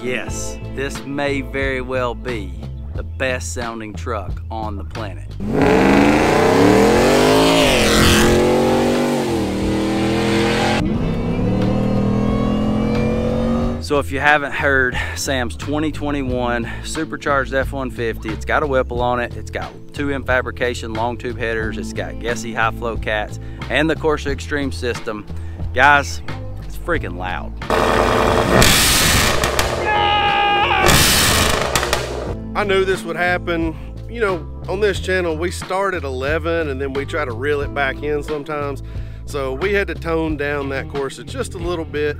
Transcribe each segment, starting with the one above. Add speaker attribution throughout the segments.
Speaker 1: Yes, this may very well be the best sounding truck on the planet. So if you haven't heard Sam's 2021 supercharged F-150, it's got a Whipple on it, it's got 2M fabrication long tube headers, it's got Gessie high flow cats, and the Corsa Extreme system. Guys, it's freaking loud.
Speaker 2: I knew this would happen. You know, on this channel, we start at 11 and then we try to reel it back in sometimes. So we had to tone down that Corsa just a little bit,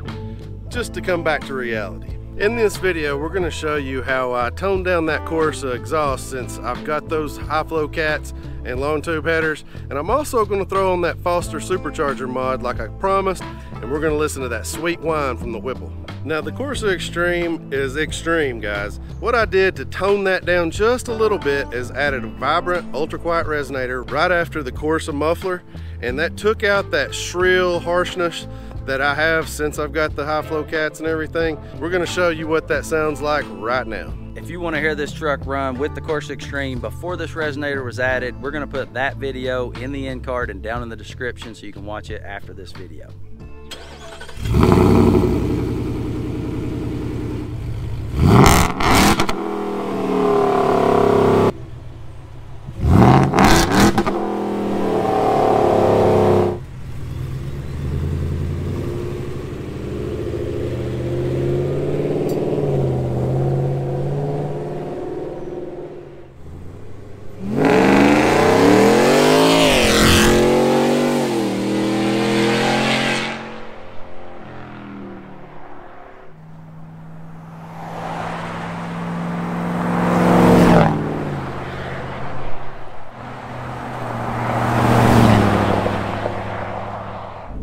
Speaker 2: just to come back to reality. In this video, we're gonna show you how I toned down that Corsa exhaust since I've got those high flow cats and long tube headers. And I'm also gonna throw on that Foster supercharger mod like I promised, and we're gonna listen to that sweet whine from the Whipple. Now the Corsa Extreme is extreme, guys. What I did to tone that down just a little bit is added a vibrant ultra quiet resonator right after the Corsa muffler, and that took out that shrill harshness that I have since I've got the high flow cats and everything. We're gonna show you what that sounds like right now.
Speaker 1: If you want to hear this truck run with the Corsa Extreme before this resonator was added, we're gonna put that video in the end card and down in the description so you can watch it after this video.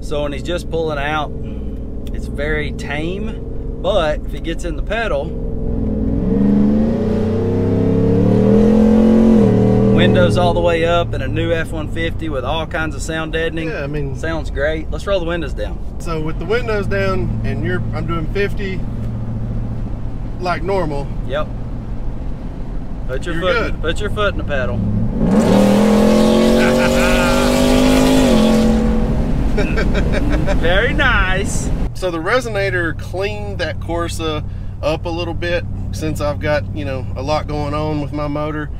Speaker 1: So when he's just pulling out, it's very tame, but if he gets in the pedal, windows all the way up and a new F-150 with all kinds of sound deadening.
Speaker 2: Yeah, I mean,
Speaker 1: sounds great. Let's roll the windows down.
Speaker 2: So with the windows down and I'm doing 50 like normal.
Speaker 1: Yep. Put your foot in the pedal. Very nice.
Speaker 2: So the resonator cleaned that Corsa up a little bit since I've got, you know, a lot going on with my motor.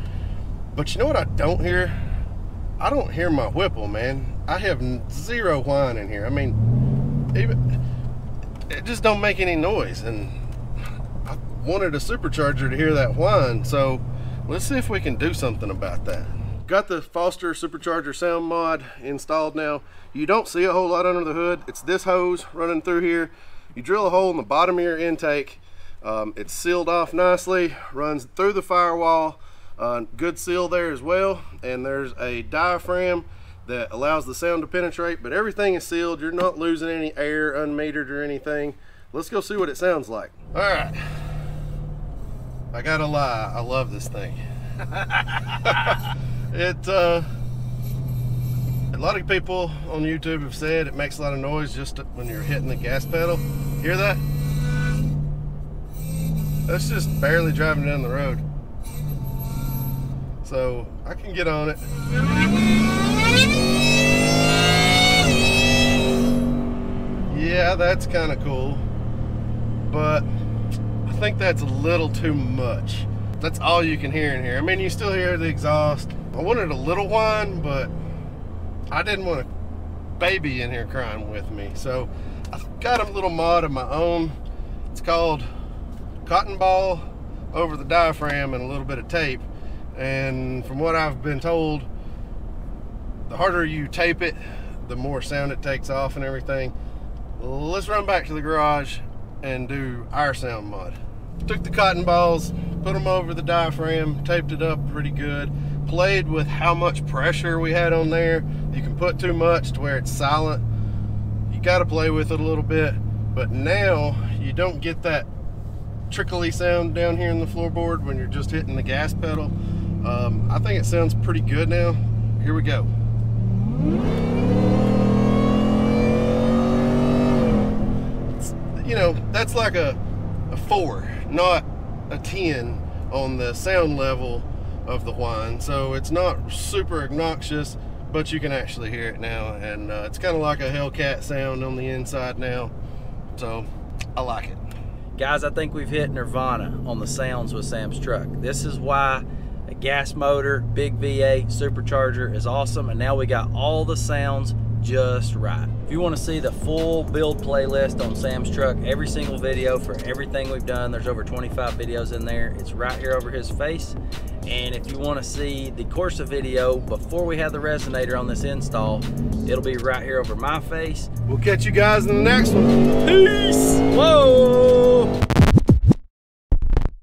Speaker 2: But you know what I don't hear? I don't hear my Whipple, man. I have zero whine in here. I mean, it just don't make any noise, and I wanted a supercharger to hear that whine, so let's see if we can do something about that. Got the Foster supercharger sound mod installed now. You don't see a whole lot under the hood. It's this hose running through here. You drill a hole in the bottom of your intake. It's sealed off nicely, runs through the firewall. Good seal there as well. And there's a diaphragm that allows the sound to penetrate, but everything is sealed. You're not losing any air unmetered or anything. Let's go see what it sounds like. All right. I gotta lie, I love this thing. A lot of people on YouTube have said it makes a lot of noise just when you're hitting the gas pedal. Hear that? That's just barely driving down the road. So I can get on it. Yeah, that's kind of cool, but I think that's a little too much. That's all you can hear in here. I mean, you still hear the exhaust. I wanted a little whine, but I didn't want a baby in here crying with me. So I've got a little mod of my own. It's called cotton ball over the diaphragm and a little bit of tape. And from what I've been told, the harder you tape it, the more sound it takes off and everything. Let's run back to the garage and do our sound mod. Took the cotton balls, put them over the diaphragm, taped it up pretty good, played with how much pressure we had on there. You can put too much to where it's silent. You got to play with it a little bit, but now you don't get that trickly sound down here in the floorboard when you're just hitting the gas pedal. I think it sounds pretty good now. Here we go. You know, that's like a 4, not a 10 on the sound level of the whine. So it's not super obnoxious, but you can actually hear it now, and it's kind of like a Hellcat sound on the inside now. So I like it.
Speaker 1: Guys, I think we've hit nirvana on the sounds with Sam's truck. This is why a gas motor, big V8, supercharger is awesome, and now we got all the sounds just right. If you want to see the full build playlist on Sam's truck, every single video for everything we've done, there's over 25 videos in there. It's right here over his face. And if you want to see the Corsa video before we have the resonator on this install, it'll be right here over my face.
Speaker 2: We'll catch you guys in the next one.
Speaker 1: Peace! Whoa!